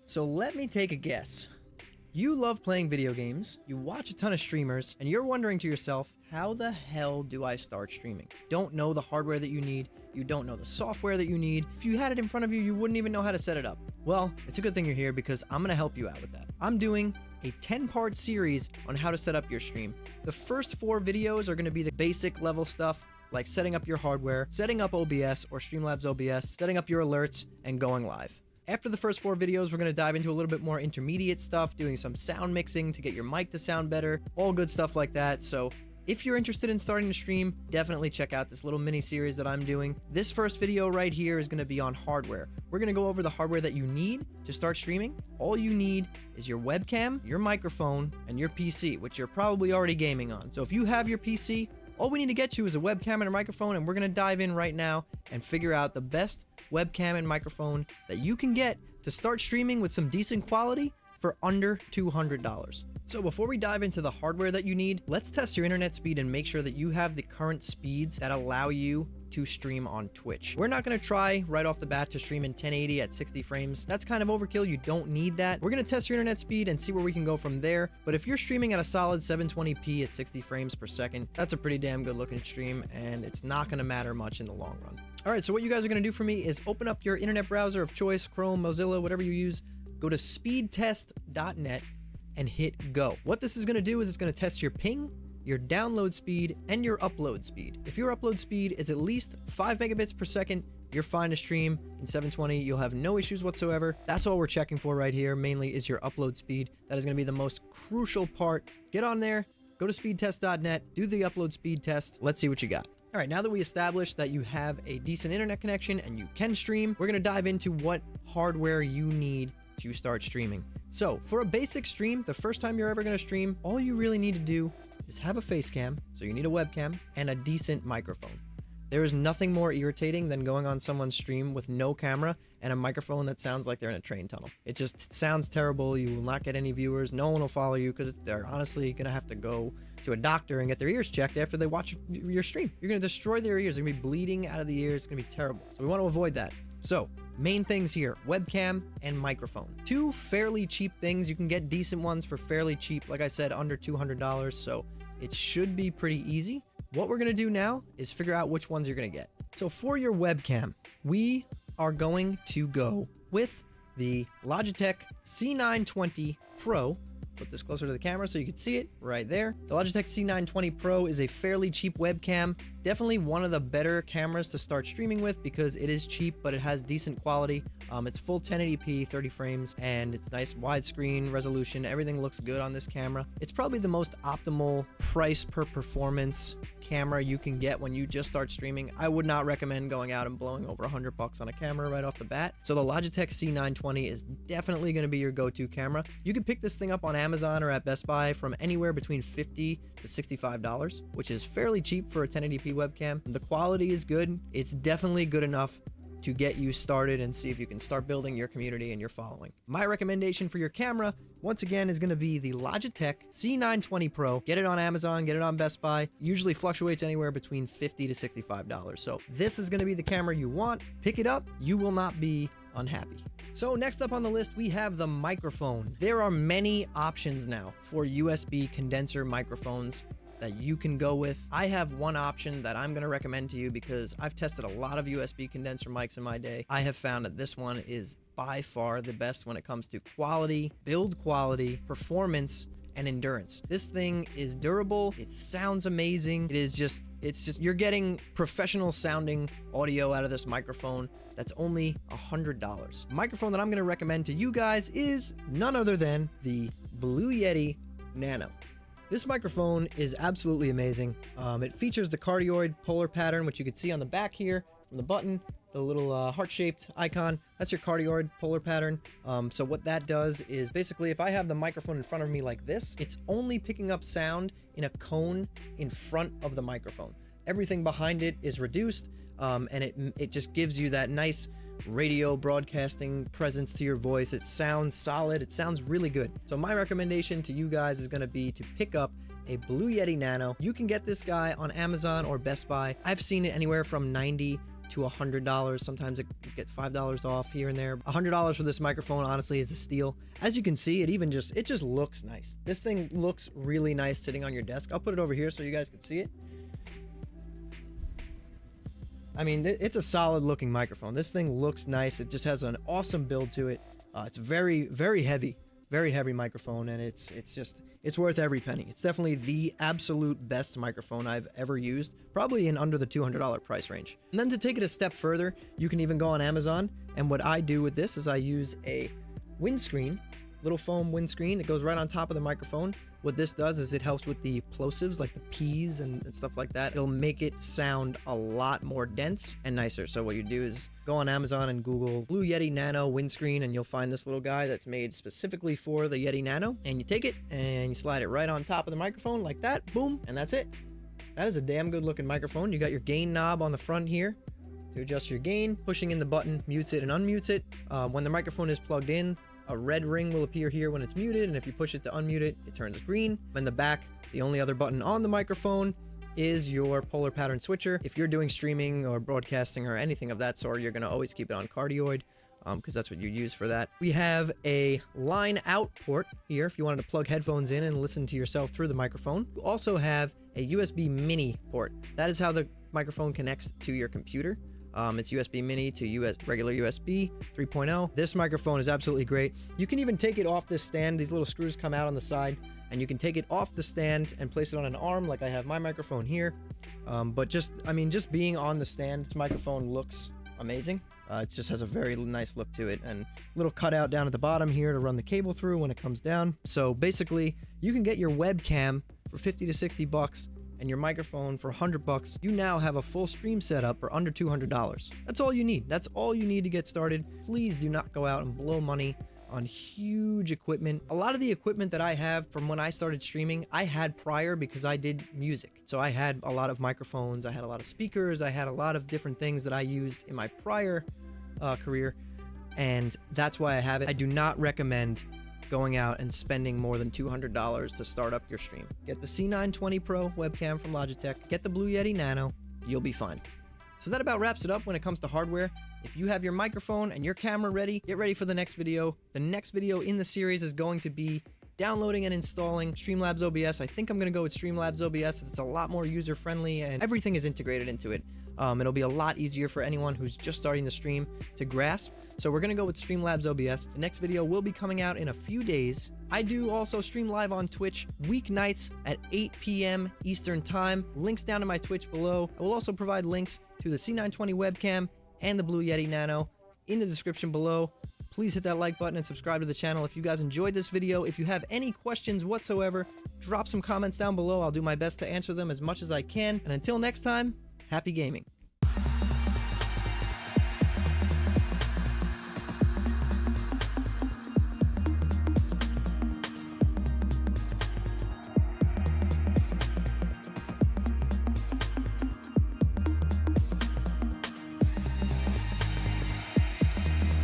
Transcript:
So let me take a guess. You love playing video games, you watch a ton of streamers, and you're wondering to yourself, how the hell do I start streaming? Don't know the hardware that you need, you don't know the software that you need. If you had it in front of you, you wouldn't even know how to set it up. Well, it's a good thing you're here because I'm gonna help you out with that. I'm doing a 10-part series on how to set up your stream. The first 4 videos are gonna be the basic level stuff, like setting up your hardware, setting up OBS or Streamlabs OBS, setting up your alerts, and going live. After the first 4 videos, we're going to dive into a little bit more intermediate stuff, doing some sound mixing to get your mic to sound better, all good stuff like that. So if you're interested in starting to stream, definitely check out this little mini series that I'm doing. This first video right here is going to be on hardware. We're going to go over the hardware that you need to start streaming. All you need is your webcam, your microphone, and your PC, which you're probably already gaming on. So if you have your PC, all we need to get you is a webcam and a microphone, and we're going to dive in right now and figure out the best webcam and microphone that you can get to start streaming with some decent quality for under $200. So before we dive into the hardware that you need, let's test your internet speed and make sure that you have the current speeds that allow you to stream on Twitch. We're not going to try right off the bat to stream in 1080 at 60 frames. That's kind of overkill. You don't need that. We're going to test your internet speed and see where we can go from there. But if you're streaming at a solid 720p at 60 frames per second, that's a pretty damn good looking stream, and it's not going to matter much in the long run. All right, so what you guys are going to do for me is open up your internet browser of choice, Chrome, Mozilla, whatever you use, go to speedtest.net and hit go. What this is going to do is it's going to test your ping, your download speed, and your upload speed. If your upload speed is at least 5 megabits per second, you're fine to stream in 720. You'll have no issues whatsoever. That's all we're checking for right here, mainly is your upload speed. That is going to be the most crucial part. Get on there, go to speedtest.net, do the upload speed test. Let's see what you got. All right, now that we established that you have a decent internet connection and you can stream, we're going to dive into what hardware you need to start streaming. So for a basic stream, the first time you're ever going to stream, all you really need to do is have a face cam, so you need a webcam, and a decent microphone. There is nothing more irritating than going on someone's stream with no camera and a microphone that sounds like they're in a train tunnel. It just sounds terrible. You will not get any viewers. No one will follow you because they're honestly going to have to go to a doctor and get their ears checked after they watch your stream. You're going to destroy their ears. They're going to be bleeding out of the ears. It's going to be terrible. So we want to avoid that. So main things here, webcam and microphone. 2 fairly cheap things. You can get decent ones for fairly cheap. Like I said, under $200. So it should be pretty easy. What we're going to do now is figure out which ones you're going to get. So for your webcam, we are going to go with the Logitech C920 Pro. Put this closer to the camera so you can see it right there. The Logitech C920 Pro is a fairly cheap webcam. Definitely one of the better cameras to start streaming with because it is cheap, but it has decent quality. It's full 1080p, 30 frames, and it's nice widescreen resolution. Everything looks good on this camera. It's probably the most optimal price per performance camera you can get when you just start streaming. I would not recommend going out and blowing over $100 on a camera right off the bat. So the Logitech C920 is definitely going to be your go-to camera. You can pick this thing up on Amazon or at Best Buy from anywhere between $50 to $65, which is fairly cheap for a 1080p webcam. The quality is good. It's definitely good enough to get you started and see if you can start building your community and your following. My recommendation for your camera, once again, is going to be the Logitech C920 Pro. Get it on Amazon, get it on Best Buy. Usually fluctuates anywhere between $50 to $65. So this is going to be the camera you want. Pick it up. You will not be unhappy. So next up on the list, we have the microphone. There are many options now for USB condenser microphones that you can go with. I have one option that I'm going to recommend to you because I've tested a lot of USB condenser mics in my day. I have found that this one is by far the best when it comes to quality, build quality, performance, and endurance. This thing is durable. It sounds amazing. It's just you're getting professional sounding audio out of this microphone that's only $100. The microphone that I'm going to recommend to you guys is none other than the Blue Yeti Nano. This microphone is absolutely amazing. It features the cardioid polar pattern, which you can see on the back here from the button, the little heart-shaped icon. That's your cardioid polar pattern. So what that does is basically if I have the microphone in front of me like this, it's only picking up sound in a cone in front of the microphone. Everything behind it is reduced, and it just gives you that nice radio broadcasting presence to your voice. It sounds solid. It sounds really good. So my recommendation to you guys is going to be to pick up a Blue Yeti Nano. You can get this guy on Amazon or Best Buy. I've seen it anywhere from $90 to $100. Sometimes it gets $5 off here and there. $100 for this microphone honestly is a steal. As you can see, it just looks nice. This thing looks really nice sitting on your desk. I'll put it over here so you guys can see it. I mean, it's a solid looking microphone. This thing looks nice. It just has an awesome build to it. It's very heavy microphone, and it's worth every penny. It's definitely the absolute best microphone I've ever used, probably in under the $200 price range. And then to take it a step further, you can even go on Amazon, and what I do with this is I use a windscreen, little foam windscreen. It goes right on top of the microphone. What this does is it helps with the plosives, like the P's and stuff like that. It'll make it sound a lot more dense and nicer. So what you do is go on Amazon and Google Blue Yeti Nano windscreen, and you'll find this little guy that's made specifically for the Yeti Nano. And you take it and you slide it right on top of the microphone like that. Boom. And that's it. That is a damn good looking microphone. You got your gain knob on the front here to adjust your gain. Pushing in the button mutes it and unmutes it. When the microphone is plugged in, a red ring will appear here when it's muted, and if you push it to unmute it, it turns green. In the back, the only other button on the microphone is your polar pattern switcher. If you're doing streaming or broadcasting or anything of that sort, you're going to always keep it on cardioid because that's what you use for that. We have a line out port here if you wanted to plug headphones in and listen to yourself through the microphone. You also have a USB mini port. That is how the microphone connects to your computer. It's USB mini to regular USB 3.0. This microphone is absolutely great. You can even take it off this stand. These little screws come out on the side, and you can take it off the stand and place it on an arm like I have my microphone here. But just being on the stand, this microphone looks amazing. It just has a very nice look to it, and little cutout down at the bottom here to run the cable through when it comes down. So basically, you can get your webcam for 50 to 60 bucks and your microphone for $100. You now have a full stream setup for under $200. That's all you need. That's all you need to get started. Please do not go out and blow money on huge equipment. A lot of the equipment that I have from when I started streaming, I had prior because I did music. So I had a lot of microphones, I had a lot of speakers, I had a lot of different things that I used in my prior career, and that's why I have it. I do not recommend going out and spending more than $200 to start up your stream. Get the C920 Pro webcam from Logitech, get the Blue Yeti Nano, you'll be fine. So that about wraps it up when it comes to hardware. If you have your microphone and your camera ready, get ready for the next video. The next video in the series is going to be downloading and installing Streamlabs OBS. I think I'm going to go with Streamlabs OBS. It's a lot more user-friendly and everything is integrated into it. It'll be a lot easier for anyone who's just starting the stream to grasp. So we're going to go with Streamlabs OBS. The next video will be coming out in a few days. I do also stream live on Twitch weeknights at 8 p.m. Eastern Time. Links down to my Twitch below. I will also provide links to the C920 webcam and the Blue Yeti Nano in the description below. Please hit that like button and subscribe to the channel if you guys enjoyed this video. If you have any questions whatsoever, drop some comments down below. I'll do my best to answer them as much as I can. And until next time, happy gaming.